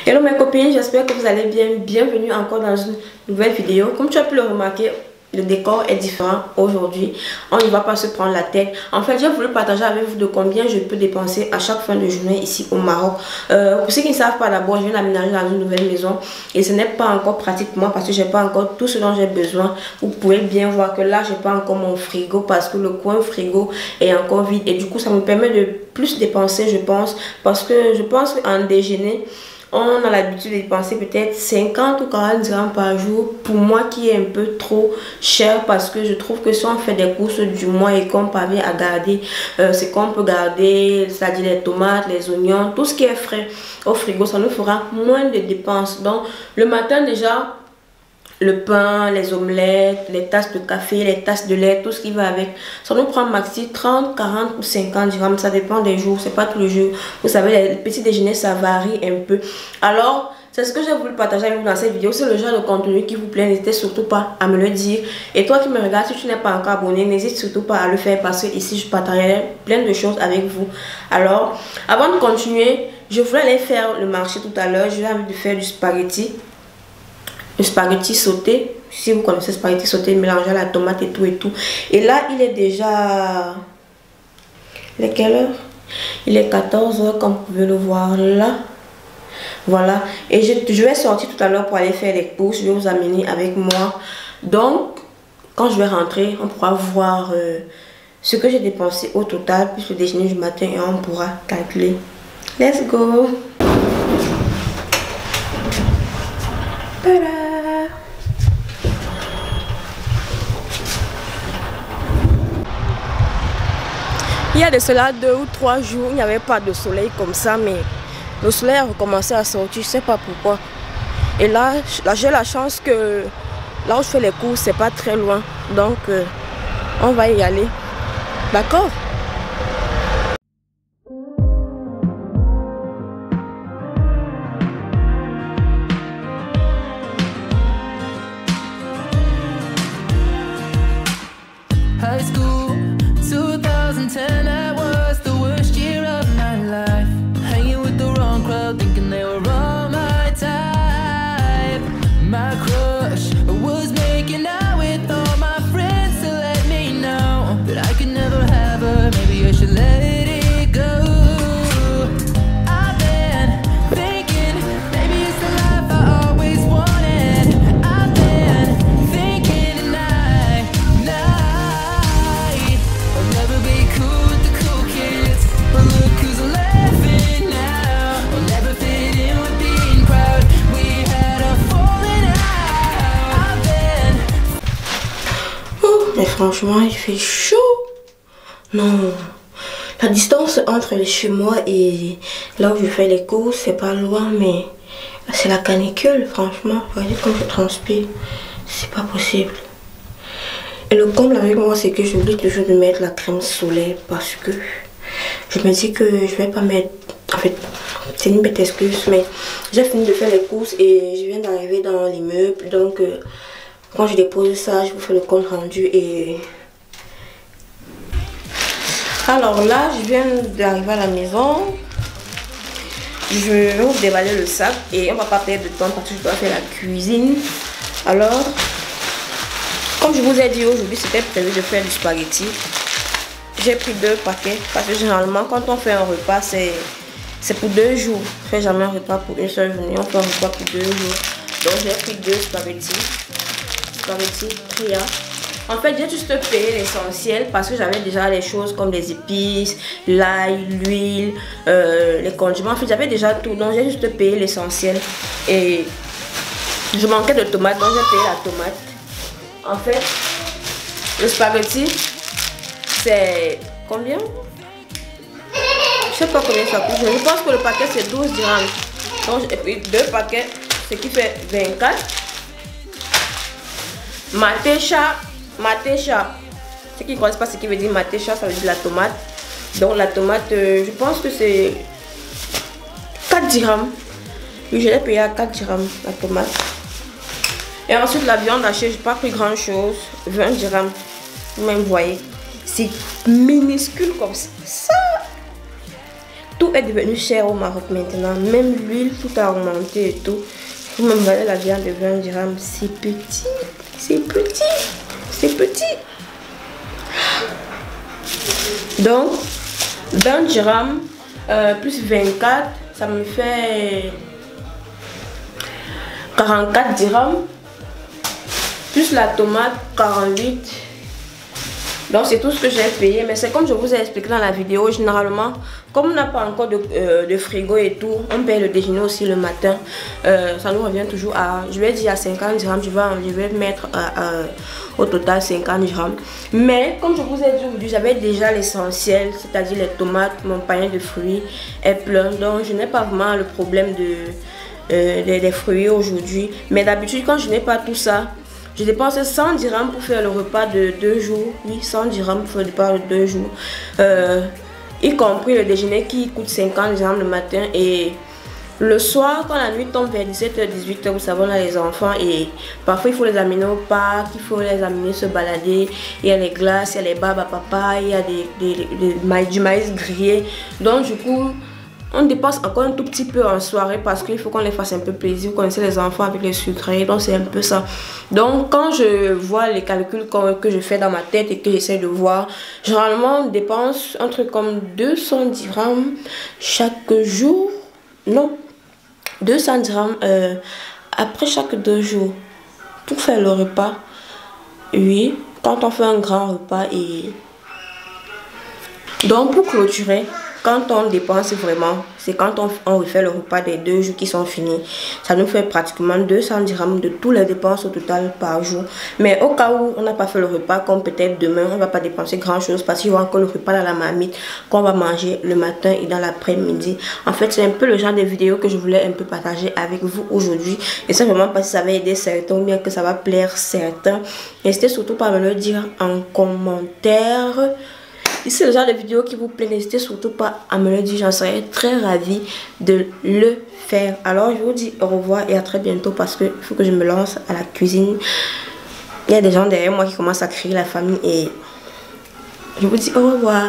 Hello mes copines, j'espère que vous allez bien. Bienvenue encore dans une nouvelle vidéo. Comme tu as pu le remarquer, le décor est différent aujourd'hui. On ne va pas se prendre la tête. En fait, j'ai voulu partager avec vous de combien je peux dépenser à chaque fin de journée ici au Maroc. Pour ceux qui ne savent pas, d'abord, je viens d'aménager dans une nouvelle maison. Et ce n'est pas encore pratique pour moi parce que je n'ai pas encore tout ce dont j'ai besoin. Vous pouvez bien voir que là, je n'ai pas encore mon frigo parce que le coin frigo est encore vide. Et du coup, ça me permet de plus dépenser, je pense. Parce que je pense qu'en déjeuner, on a l'habitude de dépenser peut-être 50 ou 40 dirhams par jour. Pour moi qui est un peu trop cher parce que je trouve que si on fait des courses du mois et qu'on parvient à garder ce qu'on peut garder, c'est-à-dire les tomates, les oignons, tout ce qui est frais au frigo, ça nous fera moins de dépenses. Donc le matin déjà, le pain, les omelettes, les tasses de café, les tasses de lait, tout ce qui va avec. Ça nous prend maxi 30, 40 ou 50 dirhams. Ça dépend des jours, c'est pas tous les jours. Vous savez, les petits déjeuners, ça varie un peu. Alors, c'est ce que j'ai voulu partager avec vous dans cette vidéo. C'est le genre de contenu qui vous plaît. N'hésitez surtout pas à me le dire. Et toi qui me regardes, si tu n'es pas encore abonné, n'hésite surtout pas à le faire parce que ici, je partagerai plein de choses avec vous. Alors, avant de continuer, je voulais aller faire le marché tout à l'heure. J'ai envie de faire du spaghetti. Le spaghetti sauté, si vous connaissez le spaghetti sauté mélangé à la tomate et tout. Et là, il est déjà... Il est quelle heure? Il est 14 h comme vous pouvez le voir là. Voilà. Et je vais sortir tout à l'heure pour aller faire les courses. Je vais vous amener avec moi. Donc, quand je vais rentrer, on pourra voir ce que j'ai dépensé au total, plus le déjeuner du matin, et on pourra calculer. Let's go! Tada! Il y a de cela 2 ou 3 jours, il n'y avait pas de soleil comme ça, mais le soleil a recommencé à sortir, je ne sais pas pourquoi. Et là j'ai la chance que là où je fais les courses, c'est pas très loin, donc on va y aller. D'accord? High school, 2010, that was the worst year of my life. Hanging with the wrong crowd, thinking they were all my type. My crush was making out with all my friends to let me know that I could never have her, maybe I should let it go. I've been thinking, maybe it's the life I always wanted. I've been thinking tonight. I'll never be cool with the cool kids, but look who's laughing now. I'll never fit in with being proud. We had a falling out. I've been... Mais franchement, il fait chaud. Non. La distance entre chez moi et là où je fais les courses, c'est pas loin, mais c'est la canicule, franchement. Regardez comme je transpire. C'est pas possible. Et le comble avec moi, c'est que j'oublie toujours de mettre la crème solaire parce que je me dis que je vais pas mettre... En fait, c'est une bête excuse, mais j'ai fini de faire les courses et je viens d'arriver dans l'immeuble. Donc, quand je dépose ça, je vous fais le compte rendu et... Alors là, je viens d'arriver à la maison. Je vais vous déballer le sac et on va pas perdre de temps parce que je dois faire la cuisine. Alors... Comme je vous ai dit aujourd'hui, c'était prévu de faire du spaghetti. J'ai pris 2 paquets parce que généralement quand on fait un repas, c'est pour 2 jours. On ne fait jamais un repas pour une seule journée, on fait un repas pour 2 jours. Donc j'ai pris 2 spaghettis. Spaghetti Tria. En fait, j'ai juste payé l'essentiel parce que j'avais déjà les choses comme les épices, l'ail, l'huile, les condiments. En fait, j'avais déjà tout. Donc j'ai juste payé l'essentiel. Et je manquais de tomates, donc j'ai payé la tomate. En fait, le spaghetti, c'est combien? Je sais pas combien ça coûte. Je pense que le paquet c'est 12 dirhams. Donc j'ai pris 2 paquets, ce qui fait 24. Matesha. Ceux qui ne connaissent pas ce qui veut dire matesha, ça veut dire la tomate. Donc la tomate, je pense que c'est 4 dirhams. Oui, je l'ai payé à 4 dirhams la tomate. Et ensuite la viande hachée, j'ai pas pris grand chose, 20 dirhams. Vous-même voyez, c'est minuscule comme ça. tout est devenu cher au Maroc maintenant. Même l'huile, tout a augmenté et tout. Vous me regardez la viande de 20 dirhams, c'est petit. C'est petit. C'est petit. Donc, 20 dirhams plus 24, ça me fait 44 dirhams. Plus la tomate, 48. Donc c'est tout ce que j'ai payé. Mais c'est comme je vous ai expliqué dans la vidéo. Généralement, comme on n'a pas encore de frigo et tout, on paye le déjeuner aussi le matin. Ça nous revient toujours à, je vais dire à 50 dirhams. Je vais mettre au total 50 dirhams. Mais comme je vous ai dit aujourd'hui, j'avais déjà l'essentiel, c'est-à-dire les tomates, mon panier de fruits est plein. Donc je n'ai pas vraiment le problème des fruits aujourd'hui. Mais d'habitude, quand je n'ai pas tout ça, je dépense 100 dirhams pour faire le repas de 2 jours. Oui, 100 dirhams pour faire le repas de 2 jours. Y compris le déjeuner qui coûte 50 dirhams le matin. Et le soir, quand la nuit tombe vers 17h, 18h, vous savez, on a les enfants. Et parfois, il faut les amener au parc, il faut les amener se balader. Il y a les glaces, il y a les babes à papa, il y a du maïs grillé. Donc, du coup, on dépense encore un tout petit peu en soirée parce qu'il faut qu'on les fasse un peu plaisir. Vous connaissez les enfants avec les sucrés, donc c'est un peu ça. Donc quand je vois les calculs que je fais dans ma tête et que j'essaie de voir, généralement on dépense un truc comme 200 dirhams chaque jour. Non, 200 dirhams après chaque 2 jours pour faire le repas. Oui, quand on fait un grand repas. Et donc pour clôturer, quand on dépense vraiment, c'est quand on refait le repas des 2 jours qui sont finis. Ça nous fait pratiquement 200 dirhams de tous les dépenses au total par jour. Mais au cas où on n'a pas fait le repas, comme peut-être demain, on ne va pas dépenser grand chose parce qu'il y aura encore le repas dans la marmite qu'on va manger le matin et dans l'après-midi. En fait, c'est un peu le genre de vidéo que je voulais un peu partager avec vous aujourd'hui. Et c'est vraiment parce que ça va aider certains ou bien que ça va plaire certains. N'hésitez surtout pas à me le dire en commentaire. Si c'est le genre de vidéo qui vous plaît, n'hésitez surtout pas à me le dire, j'en serais très ravie de le faire. Alors je vous dis au revoir et à très bientôt parce qu'il faut que je me lance à la cuisine. Il y a des gens derrière moi qui commencent à crier, la famille, et je vous dis au revoir.